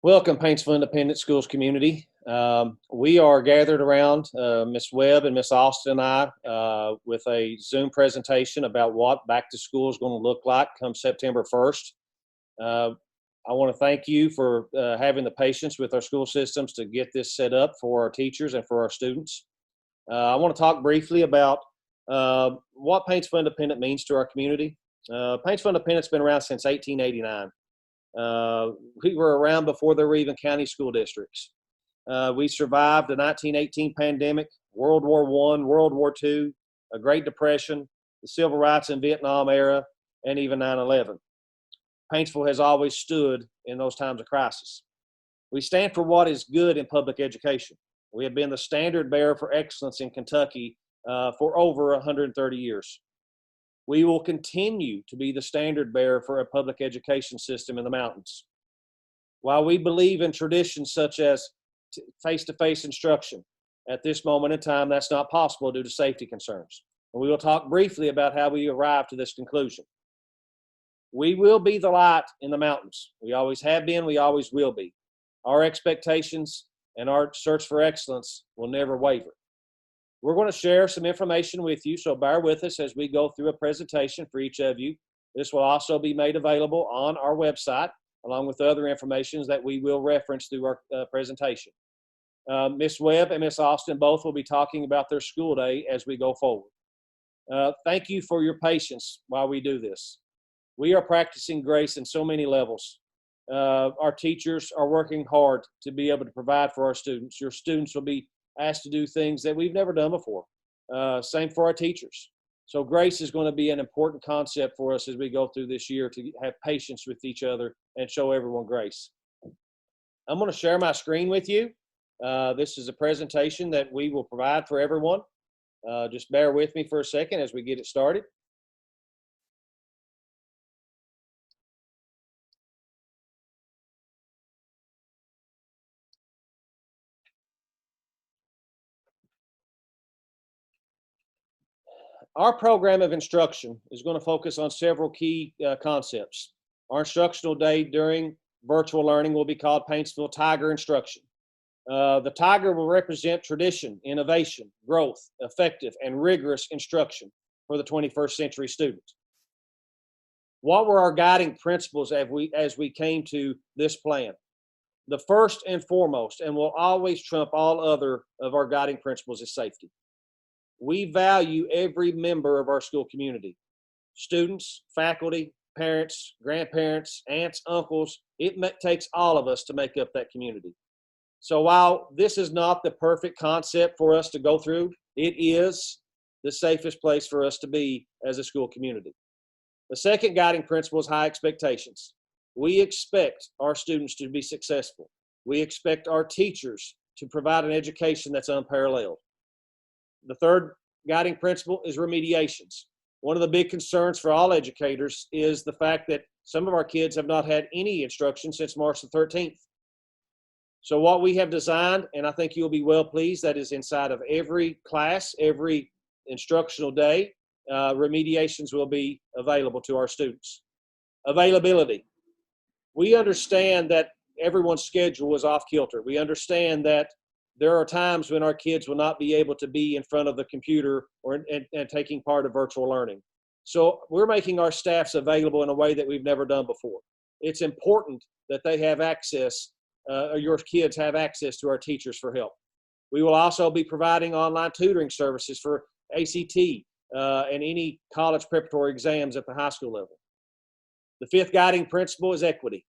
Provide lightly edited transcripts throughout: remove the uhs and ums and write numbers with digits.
Welcome, Paintsville Independent Schools community. We are gathered around Ms. Webb and Ms. Austin and I with a Zoom presentation about what back to school is going to look like come September 1st. Uh, I want to thank you for having the patience with our school systems to get this set up for our teachers and for our students. I want to talk briefly about what Paintsville Independent means to our community. Paintsville Independent's been around since 1889. We were around before there were even county school districts. We survived the 1918 pandemic, World War I, World War II, a Great Depression, the Civil Rights and Vietnam era, and even 9/11. Paintsville has always stood in those times of crisis. We stand for what is good in public education. We have been the standard bearer for excellence in Kentucky for over 130 years. We will continue to be the standard bearer for a public education system in the mountains. While we believe in traditions such as face-to-face instruction, at this moment in time, that's not possible due to safety concerns. And we will talk briefly about how we arrived to this conclusion. We will be the light in the mountains. We always have been, we always will be. Our expectations and our search for excellence will never waver. We're going to share some information with you, so bear with us as we go through a presentation for each of you. This will also be made available on our website, along with other information that we will reference through our presentation. Ms. Webb and Ms. Austin both will be talking about their school day as we go forward. Thank you for your patience while we do this. We are practicing grace in so many levels. Our teachers are working hard to be able to provide for our students. Your students will be asked to do things that we've never done before. Same for our teachers. So grace is going to be an important concept for us as we go through this year to have patience with each other and show everyone grace. I'm going to share my screen with you. This is a presentation that we will provide for everyone. Just bear with me for a second as we get it started. Our program of instruction is going to focus on several key concepts. Our instructional day during virtual learning will be called Paintsville TIGER Instruction. The Tiger will represent tradition, innovation, growth, effective, and rigorous instruction for the 21st century student. What were our guiding principles as we came to this plan? The first and foremost, and will always trump all other of our guiding principles, is safety. We value every member of our school community. Students, faculty, parents, grandparents, aunts, uncles. It takes all of us to make up that community. So while this is not the perfect concept for us to go through, it is the safest place for us to be as a school community. The second guiding principle is high expectations. We expect our students to be successful. We expect our teachers to provide an education that's unparalleled. The third guiding principle is remediations. One of the big concerns for all educators is the fact that some of our kids have not had any instruction since March the 13th. So what we have designed, and I think you'll be well pleased, that is inside of every class, every instructional day, remediations will be available to our students. Availability. We understand that everyone's schedule is off kilter. We understand that there are times when our kids will not be able to be in front of the computer and taking part of virtual learning. So we're making our staffs available in a way that we've never done before. It's important that they have access, or your kids have access to our teachers for help. We will also be providing online tutoring services for ACT and any college preparatory exams at the high school level. The fifth guiding principle is equity.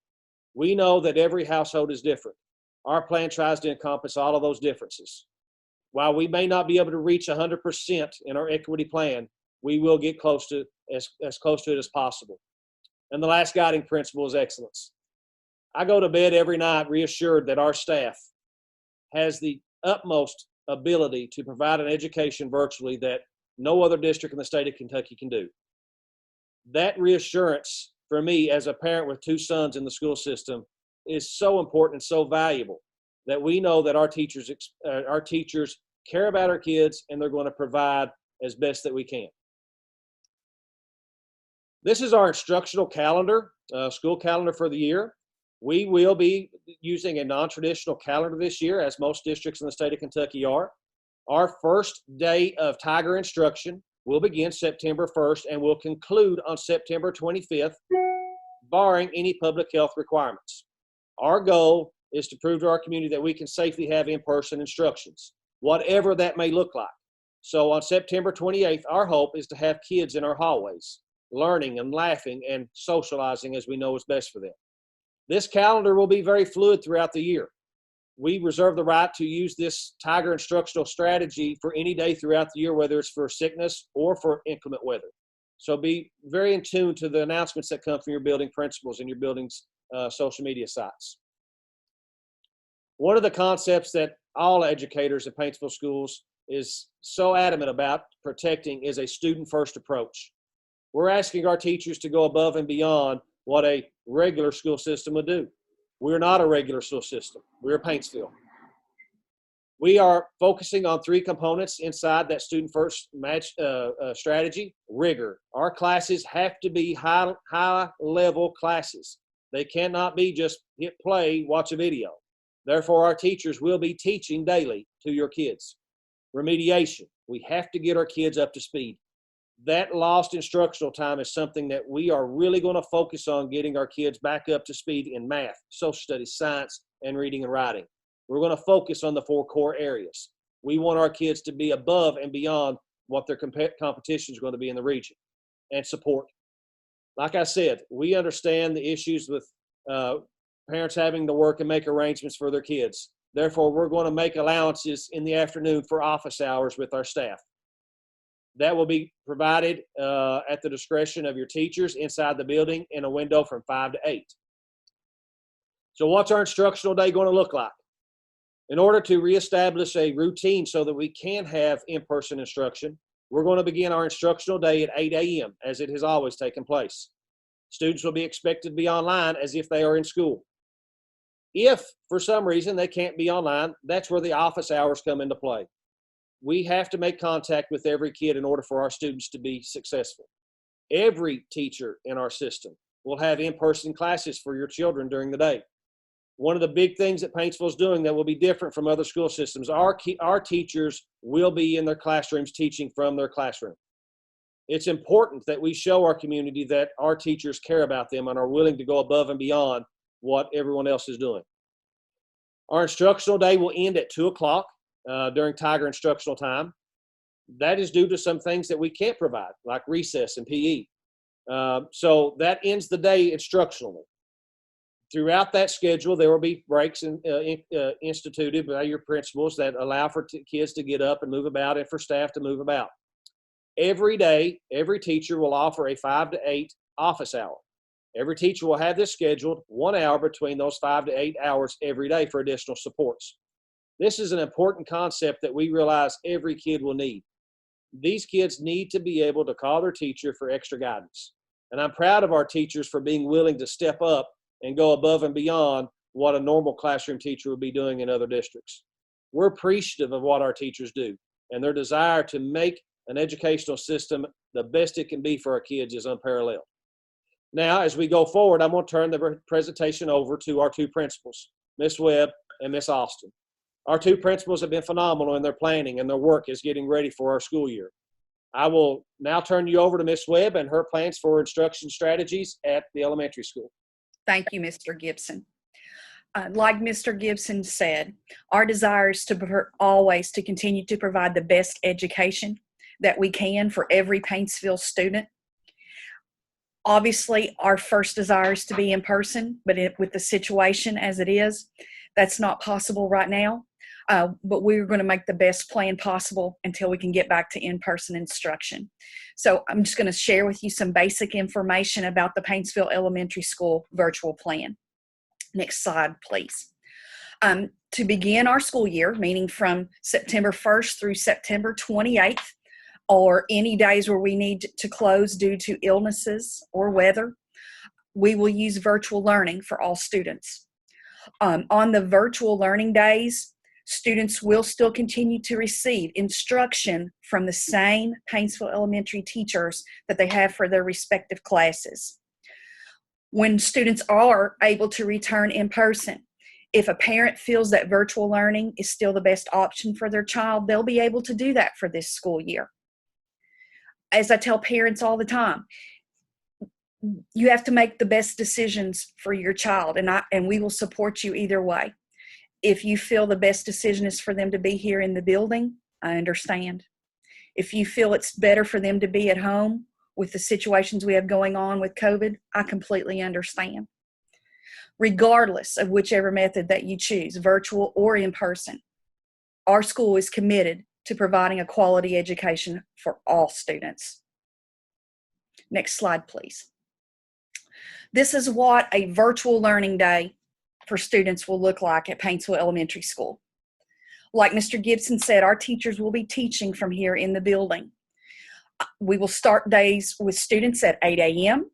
We know that every household is different. Our plan tries to encompass all of those differences. While we may not be able to reach 100% in our equity plan, we will get close to as close to it as possible. And the last guiding principle is excellence. I go to bed every night reassured that our staff has the utmost ability to provide an education virtually that no other district in the state of Kentucky can do. That reassurance for me as a parent with two sons in the school system is so important and so valuable that we know that our teachers care about our kids and they're going to provide as best that we can. This is our instructional calendar, school calendar for the year. We will be using a non-traditional calendar this year, as most districts in the state of Kentucky are. Our first day of Tiger instruction will begin September 1st and will conclude on September 25th, barring any public health requirements. Our goal is to prove to our community that we can safely have in-person instructions, whatever that may look like. So on September 28th, our hope is to have kids in our hallways, learning and laughing and socializing as we know is best for them. This calendar will be very fluid throughout the year. We reserve the right to use this Tiger instructional strategy for any day throughout the year, whether it's for sickness or for inclement weather. So be very in tune to the announcements that come from your building principals and your building's social media sites. One of the concepts that all educators at Paintsville schools is so adamant about protecting is a student-first approach. We're asking our teachers to go above and beyond what a regular school system would do. We're not a regular school system. We're Paintsville. We are focusing on 3 components inside that student-first strategy. Rigor. Our classes have to be high-level classes. They cannot be just hit play, watch a video. Therefore, our teachers will be teaching daily to your kids. Remediation. We have to get our kids up to speed. That lost instructional time is something that we are really going to focus on, getting our kids back up to speed in math, social studies, science, and reading and writing. We're going to focus on the 4 core areas. We want our kids to be above and beyond what their competition is going to be in the region, and support. Like I said, we understand the issues with parents having to work and make arrangements for their kids. Therefore, we're going to make allowances in the afternoon for office hours with our staff. That will be provided at the discretion of your teachers inside the building in a window from 5 to 8. So what's our instructional day going to look like? In order to reestablish a routine so that we can have in-person instruction, we're going to begin our instructional day at 8 a.m. as it has always taken place. Students will be expected to be online as if they are in school. If, for some reason, they can't be online, that's where the office hours come into play. We have to make contact with every kid in order for our students to be successful. Every teacher in our system will have in-person classes for your children during the day. One of the big things that Paintsville is doing that will be different from other school systems, our teachers will be in their classrooms teaching from their classroom. It's important that we show our community that our teachers care about them and are willing to go above and beyond what everyone else is doing. Our instructional day will end at 2 o'clock during Tiger instructional time. That is due to some things that we can't provide, like recess and PE. So that ends the day instructionally. Throughout that schedule, there will be breaks instituted by your principals that allow for kids to get up and move about and for staff to move about. Every day, every teacher will offer a 5 to 8 office hour. Every teacher will have this scheduled 1 hour between those 5 to 8 hours every day for additional supports. This is an important concept that we realize every kid will need. These kids need to be able to call their teacher for extra guidance. And I'm proud of our teachers for being willing to step up and go above and beyond what a normal classroom teacher would be doing in other districts. We're appreciative of what our teachers do, and their desire to make an educational system the best it can be for our kids is unparalleled. Now, as we go forward, I'm going to turn the presentation over to our 2 principals, Ms. Webb and Ms. Austin. Our 2 principals have been phenomenal in their planning, and their work is getting ready for our school year. I will now turn you over to Ms. Webb and her plans for instruction strategies at the elementary school. Thank you, Mr. Gibson. Like Mr. Gibson said, our desire is always to continue to provide the best education that we can for every Paintsville student. Obviously, our first desire is to be in person, but with the situation as it is, that's not possible right now. But we're going to make the best plan possible until we can get back to in-person instruction. So I'm just going to share with you some basic information about the Paintsville Elementary School virtual plan. Next slide, please. To begin our school year, meaning from September 1st through September 28th, or any days where we need to close due to illnesses or weather, we will use virtual learning for all students. On the virtual learning days, students will still continue to receive instruction from the same Paintsville Elementary teachers that they have for their respective classes. When students are able to return in person, if a parent feels that virtual learning is still the best option for their child, they'll be able to do that for this school year. As I tell parents all the time, you have to make the best decisions for your child, and we will support you either way. If you feel the best decision is for them to be here in the building, I understand. If you feel it's better for them to be at home with the situations we have going on with COVID, I completely understand. Regardless of whichever method that you choose, virtual or in person, our school is committed to providing a quality education for all students. Next slide, please. This is what a virtual learning day for students will look like at Paintsville Elementary School. Like Mr. Gibson said, our teachers will be teaching from here in the building. We will start days with students at 8 a.m.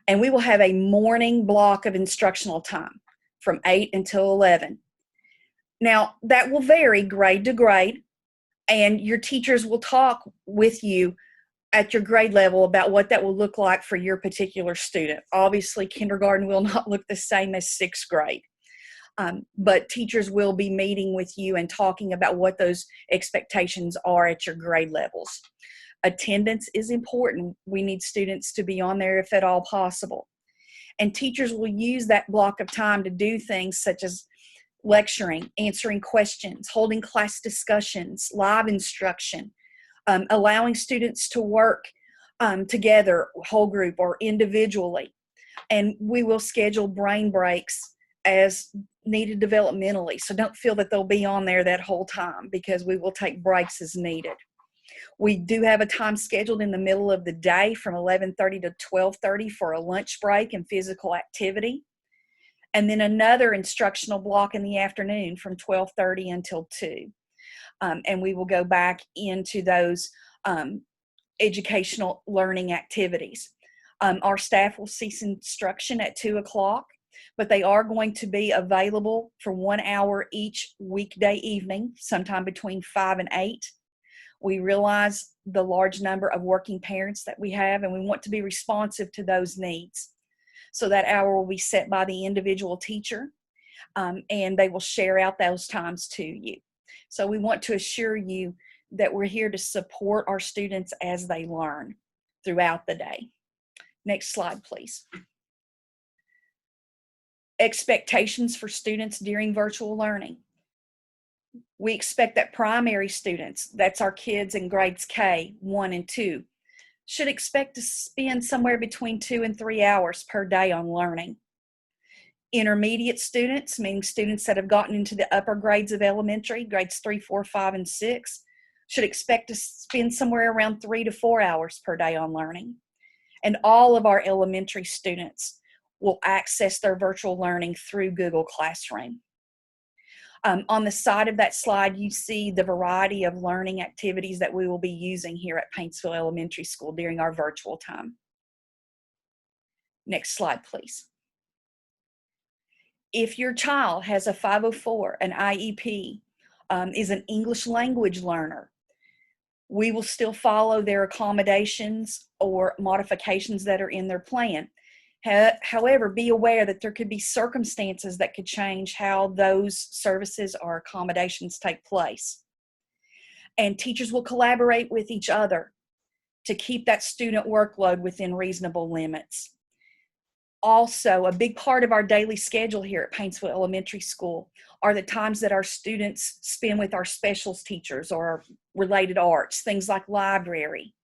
and we will have a morning block of instructional time from 8 until 11. Now, that will vary grade to grade, and your teachers will talk with you at your grade level about what that will look like for your particular student. Obviously, kindergarten will not look the same as sixth grade, but teachers will be meeting with you and talking about what those expectations are at your grade levels. Attendance is important. We need students to be on there if at all possible. And teachers will use that block of time to do things such as lecturing, answering questions, holding class discussions, live instruction, allowing students to work together, whole group or individually. And we will schedule brain breaks as needed developmentally. So don't feel that they'll be on there that whole time, because we will take breaks as needed. We do have a time scheduled in the middle of the day from 11:30 to 12:30 for a lunch break and physical activity. And then another instructional block in the afternoon from 12:30 until 2. And we will go back into those educational learning activities. Our staff will cease instruction at 2 o'clock, but they are going to be available for 1 hour each weekday evening, sometime between 5 and 8. We realize the large number of working parents that we have, and we want to be responsive to those needs. So that hour will be set by the individual teacher, and they will share out those times to you. So we want to assure you that we're here to support our students as they learn throughout the day. Next slide, please. Expectations for students during virtual learning. We expect that primary students, that's our kids in grades K, 1 and 2, should expect to spend somewhere between 2 and 3 hours per day on learning. Intermediate students, meaning students that have gotten into the upper grades of elementary, grades 3, 4, 5, and 6, should expect to spend somewhere around 3 to 4 hours per day on learning. And all of our elementary students will access their virtual learning through Google Classroom. On the side of that slide, you see the variety of learning activities that we will be using here at Paintsville Elementary School during our virtual time. Next slide, please. If your child has a 504, an IEP, is an English language learner, we will still follow their accommodations or modifications that are in their plan. However, be aware that there could be circumstances that could change how those services or accommodations take place. And teachers will collaborate with each other to keep that student workload within reasonable limits. Also, a big part of our daily schedule here at Paintsville Elementary School are the times that our students spend with our specials teachers or related arts, things like library,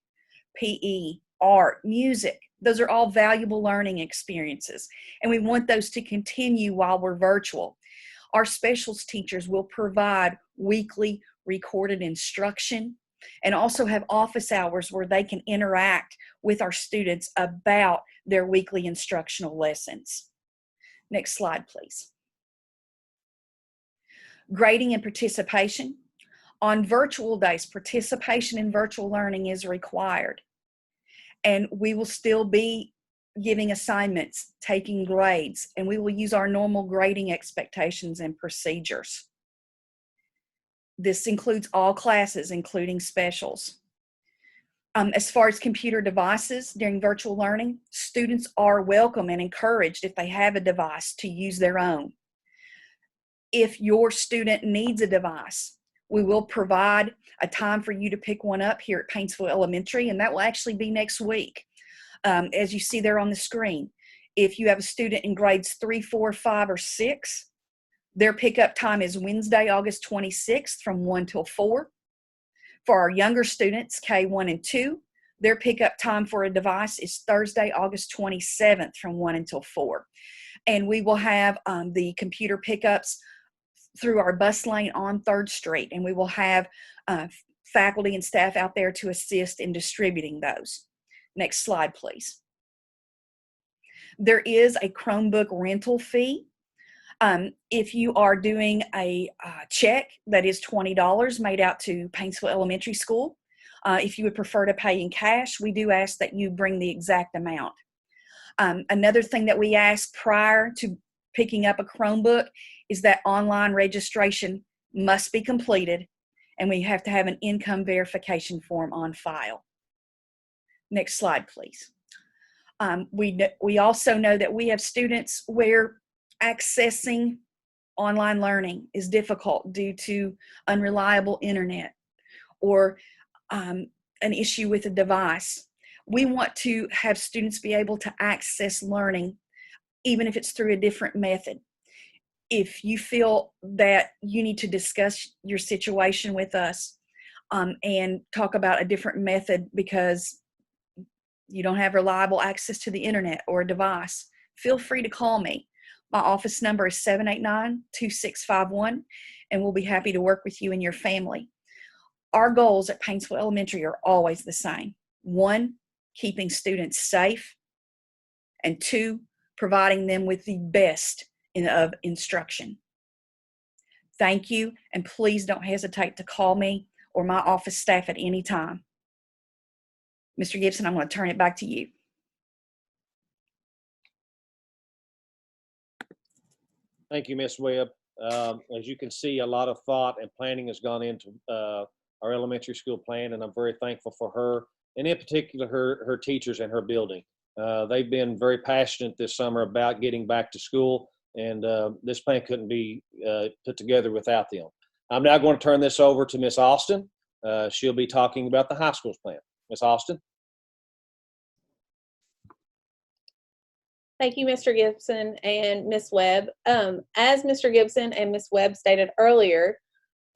PE, art, music. Those are all valuable learning experiences, and we want those to continue while we're virtual. Our specials teachers will provide weekly recorded instruction and also have office hours where they can interact with our students about their weekly instructional lessons. Next slide, please. Grading and participation. On virtual days, participation in virtual learning is required. And we will still be giving assignments, taking grades, and we will use our normal grading expectations and procedures. This includes all classes, including specials. As far as computer devices during virtual learning, students are welcome and encouraged, if they have a device, to use their own. If your student needs a device, we will provide a time for you to pick one up here at Paintsville Elementary, and that will actually be next week. As you see there on the screen, if you have a student in grades 3, 4, 5, or 6, their pickup time is Wednesday, August 26th from 1 till 4. For our younger students, K1 and 2, their pickup time for a device is Thursday, August 27th from 1 until 4. And we will have the computer pickups through our bus lane on 3rd Street, and we will have faculty and staff out there to assist in distributing those. Next slide, please. There is a Chromebook rental fee. If you are doing a check that is $20 made out to Paintsville Elementary School, if you would prefer to pay in cash, we do ask that you bring the exact amount. Another thing that we ask prior to picking up a Chromebook is that online registration must be completed, and we have to have an income verification form on file. Next slide, please. We also know that we have students where accessing online learning is difficult due to unreliable internet or an issue with a device. We want to have students be able to access learning even if it's through a different method. If you feel that you need to discuss your situation with us and talk about a different method because you don't have reliable access to the internet or a device, feel free to call me. My office number is 789-2651, and we'll be happy to work with you and your family. Our goals at Paintsville Elementary are always the same. 1, keeping students safe, and 2, providing them with the best of instruction. Thank you, and please don't hesitate to call me or my office staff at any time. Mr. Gibson, I'm going to turn it back to you. Thank you, Ms. Webb. As you can see, a lot of thought and planning has gone into our elementary school plan, and I'm very thankful for her, and in particular her teachers and her building. They've been very passionate this summer about getting back to school, and this plan couldn't be put together without them. I'm now going to turn this over to Miss Austin. She'll be talking about the high school's plan. Miss Austin. Thank you, Mr. Gibson and Ms. Webb. As Mr. Gibson and Ms. Webb stated earlier,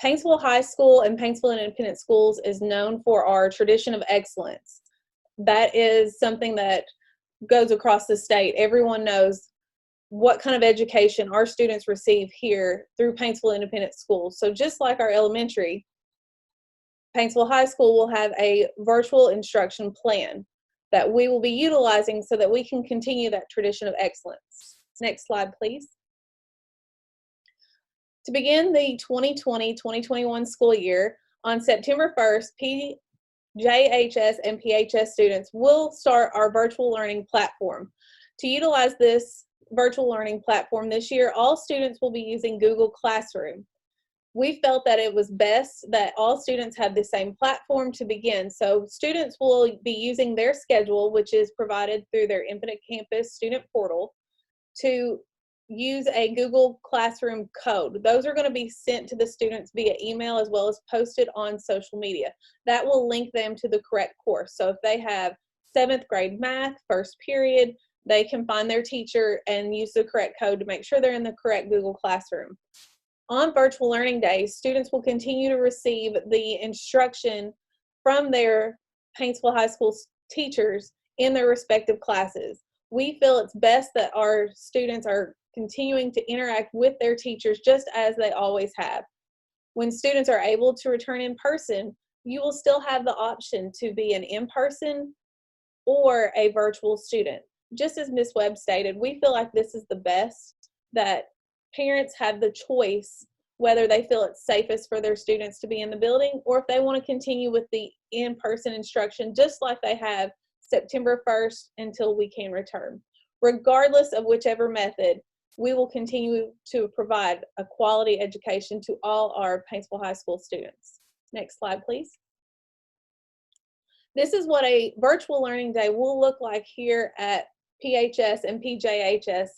Paintsville High School and Paintsville Independent Schools is known for our tradition of excellence. That is something that goes across the state. Everyone knows what kind of education our students receive here through Paintsville Independent Schools. So just like our elementary, Paintsville High School will have a virtual instruction plan that we will be utilizing so that we can continue that tradition of excellence. Next slide, please. To begin the 2020-2021 school year, on September 1st, JHS and PHS students will start our virtual learning platform. To utilize this virtual learning platform this year, all students will be using Google Classroom. We felt that it was best that all students have the same platform to begin. So students will be using their schedule, which is provided through their Infinite Campus student portal, to use a Google Classroom code. Those are going to be sent to the students via email as well as posted on social media. That will link them to the correct course. So if they have 7th grade math, first period, they can find their teacher and use the correct code to make sure they're in the correct Google Classroom. On virtual learning days, students will continue to receive the instruction from their Paintsville High School teachers in their respective classes. We feel it's best that our students are continuing to interact with their teachers just as they always have. When students are able to return in person, you will still have the option to be an in-person or a virtual student. Just as Ms. Webb stated, we feel like this is the best, that parents have the choice whether they feel it's safest for their students to be in the building or if they want to continue with the in-person instruction just like they have September 1st until we can return. Regardless of whichever method, we will continue to provide a quality education to all our Paintsville High School students. Next slide, please. This is what a virtual learning day will look like here at PHS and PJHS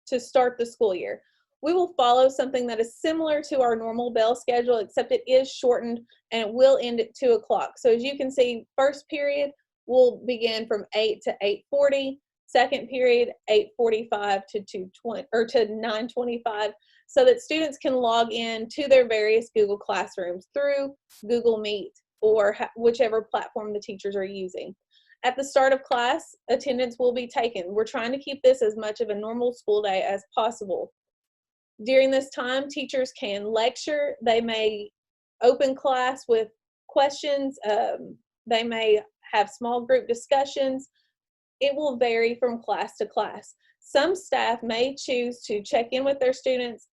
to start the school year. We will follow something that is similar to our normal bell schedule, except it is shortened and it will end at 2 o'clock. So as you can see, first period will begin from 8 to 8:40. Second period, 8:45 to 2:20 or to 9:25, so that students can log in to their various Google Classrooms through Google Meet or whichever platform the teachers are using. At the start of class, attendance will be taken. We're trying to keep this as much of a normal school day as possible. During this time, teachers can lecture. They may open class with questions. They may have small group discussions. It will vary from class to class. Some staff may choose to check in with their students,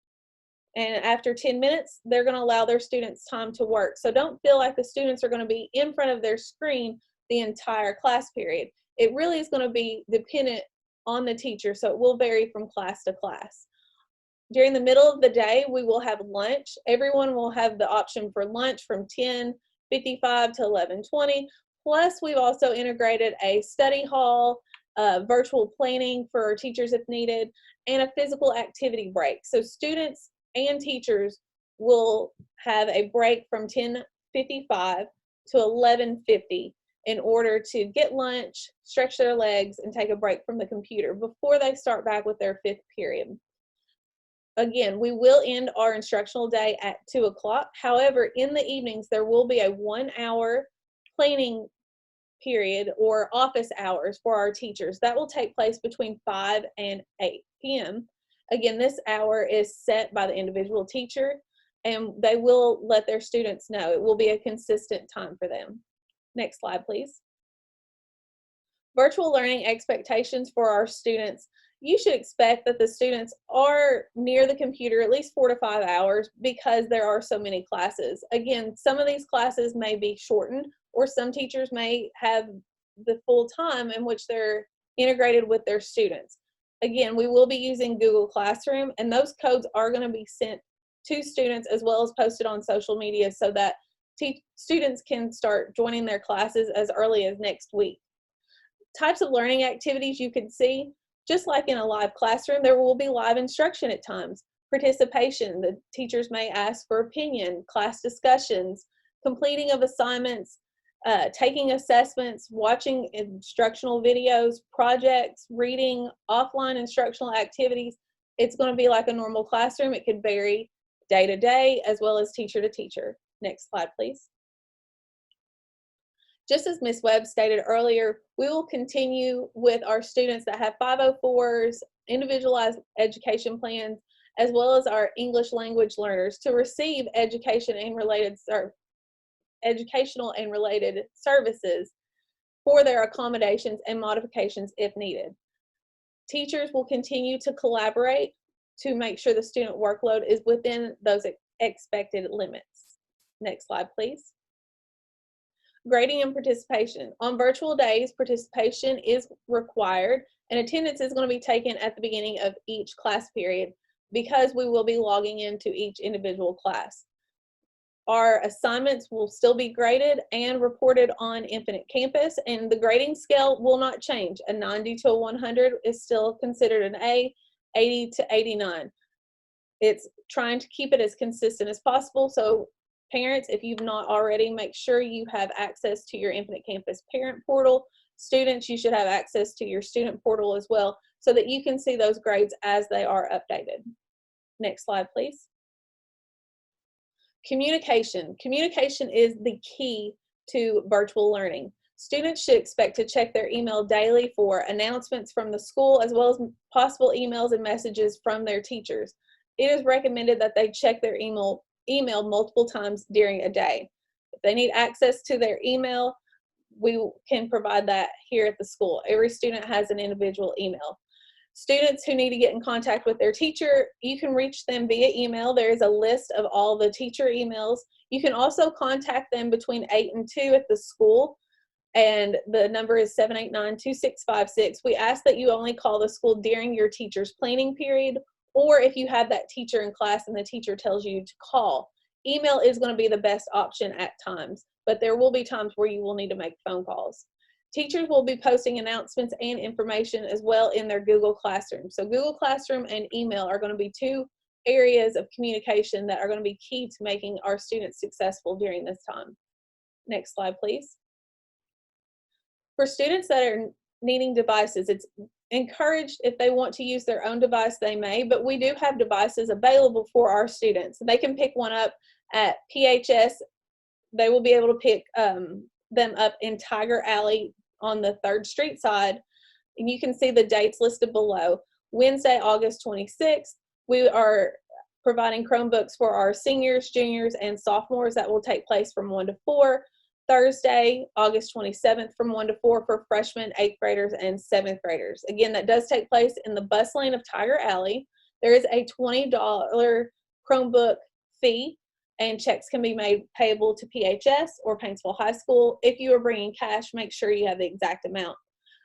and after 10 minutes, they're going to allow their students time to work. So don't feel like the students are going to be in front of their screen the entire class period. It really is going to be dependent on the teacher, so it will vary from class to class. During the middle of the day, we will have lunch. Everyone will have the option for lunch from 10:55 to 11:20. Plus, we've also integrated a study hall, virtual planning for our teachers if needed, and a physical activity break. So students and teachers will have a break from 10:55 to 11:50 in order to get lunch, stretch their legs, and take a break from the computer before they start back with their 5th period. Again, we will end our instructional day at 2 o'clock. However, in the evenings, there will be a 1-hour planning period or office hours for our teachers. That will take place between 5 and 8 p.m. Again, this hour is set by the individual teacher, and they will let their students know. It will be a consistent time for them. Next slide, please. Virtual learning expectations for our students. You should expect that the students are near the computer at least 4 to 5 hours because there are so many classes. Again, some of these classes may be shortened, or some teachers may have the full time in which they're integrated with their students. Again, we will be using Google Classroom, and those codes are going to be sent to students as well as posted on social media so that students can start joining their classes as early as next week. Types of learning activities you can see. Just like in a live classroom, there will be live instruction at times. Participation, the teachers may ask for opinion, class discussions, completing of assignments, taking assessments, watching instructional videos, projects, reading, offline instructional activities. It's going to be like a normal classroom. It could vary day to day as well as teacher to teacher. Next slide, please. Just as Ms. Webb stated earlier, we will continue with our students that have 504s, individualized education plans, as well as our English language learners to receive educational and related services for their accommodations and modifications if needed. Teachers will continue to collaborate to make sure the student workload is within those expected limits. Next slide, please. Grading and participation. On virtual days, participation is required, and attendance is going to be taken at the beginning of each class period because we will be logging into each individual class. Our assignments will still be graded and reported on Infinite Campus, and the grading scale will not change. A 90 to a 100 is still considered an A, 80 to 89. It's trying to keep it as consistent as possible, so parents, if you've not already, make sure you have access to your Infinite Campus parent portal. Students, you should have access to your student portal as well so that you can see those grades as they are updated. Next slide, please. Communication. Communication is the key to virtual learning. Students should expect to check their email daily for announcements from the school as well as possible emails and messages from their teachers. It is recommended that they check their email multiple times during a day. If they need access to their email, we can provide that here at the school. Every student has an individual email. Students who need to get in contact with their teacher, you can reach them via email. There is a list of all the teacher emails. You can also contact them between 8 and 2 at the school, and the number is 789-2656. We ask that you only call the school during your teacher's planning period, or if you have that teacher in class and the teacher tells you to call. email is going to be the best option at times, but there will be times where you will need to make phone calls. Teachers will be posting announcements and information as well in their Google Classroom. So Google Classroom and email are going to be two areas of communication that are going to be key to making our students successful during this time. Next slide, please. For students that are needing devices, it's encouraged if they want to use their own device, they may, but we do have devices available for our students. They can pick one up at PHS. They will be able to pick them up in Tiger Alley on the 3rd Street side. And you can see the dates listed below. Wednesday, August 26th, we are providing Chromebooks for our seniors, juniors, and sophomores. That will take place from 1 to 4. Thursday, August 27th, from 1 to 4 for freshmen, 8th graders, and 7th graders. Again, that does take place in the bus lane of Tiger Alley. There is a $20 Chromebook fee, and checks can be made payable to PHS or Paintsville High School. If you are bringing cash, make sure you have the exact amount.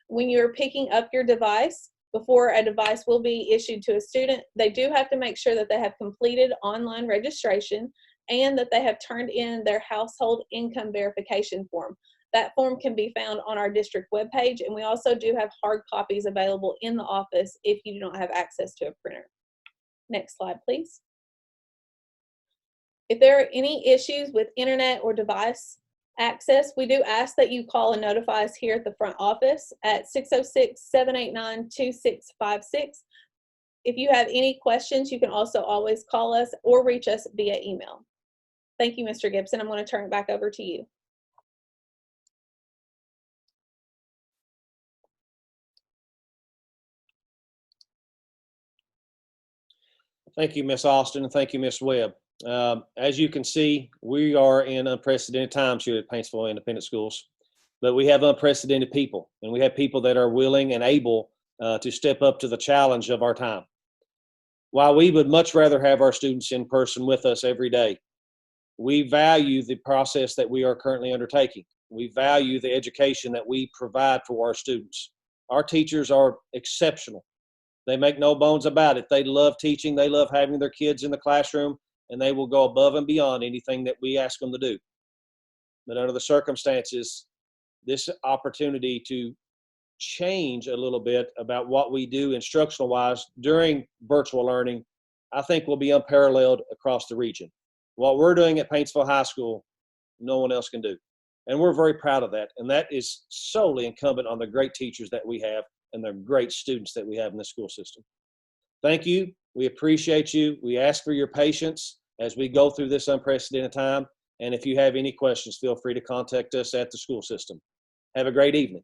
When you're picking up your device, before a device will be issued to a student, they do have to make sure that they have completed online registration and that they have turned in their household income verification form. That form can be found on our district webpage, and we also do have hard copies available in the office if you do not have access to a printer. Next slide, please. If there are any issues with internet or device access, we do ask that you call and notify us here at the front office at 606-789-2656. If you have any questions, you can also always call us or reach us via email. Thank you, Mr. Gibson. I'm going to turn it back over to you. Thank you, Ms. Austin, and thank you, Ms. Webb. As you can see, we are in unprecedented times here at Paintsville Independent Schools, but we have unprecedented people, and we have people that are willing and able to step up to the challenge of our time. While we would much rather have our students in person with us every day, we value the process that we are currently undertaking. We value the education that we provide for our students. Our teachers are exceptional. They make no bones about it. They love teaching. They love having their kids in the classroom, and they will go above and beyond anything that we ask them to do. But under the circumstances, this opportunity to change a little bit about what we do instructional-wise during virtual learning, I think will be unparalleled across the region. What we're doing at Paintsville High School, no one else can do. And we're very proud of that. And that is solely incumbent on the great teachers that we have and the great students that we have in the school system. Thank you. We appreciate you. We ask for your patience as we go through this unprecedented time. And if you have any questions, feel free to contact us at the school system. Have a great evening.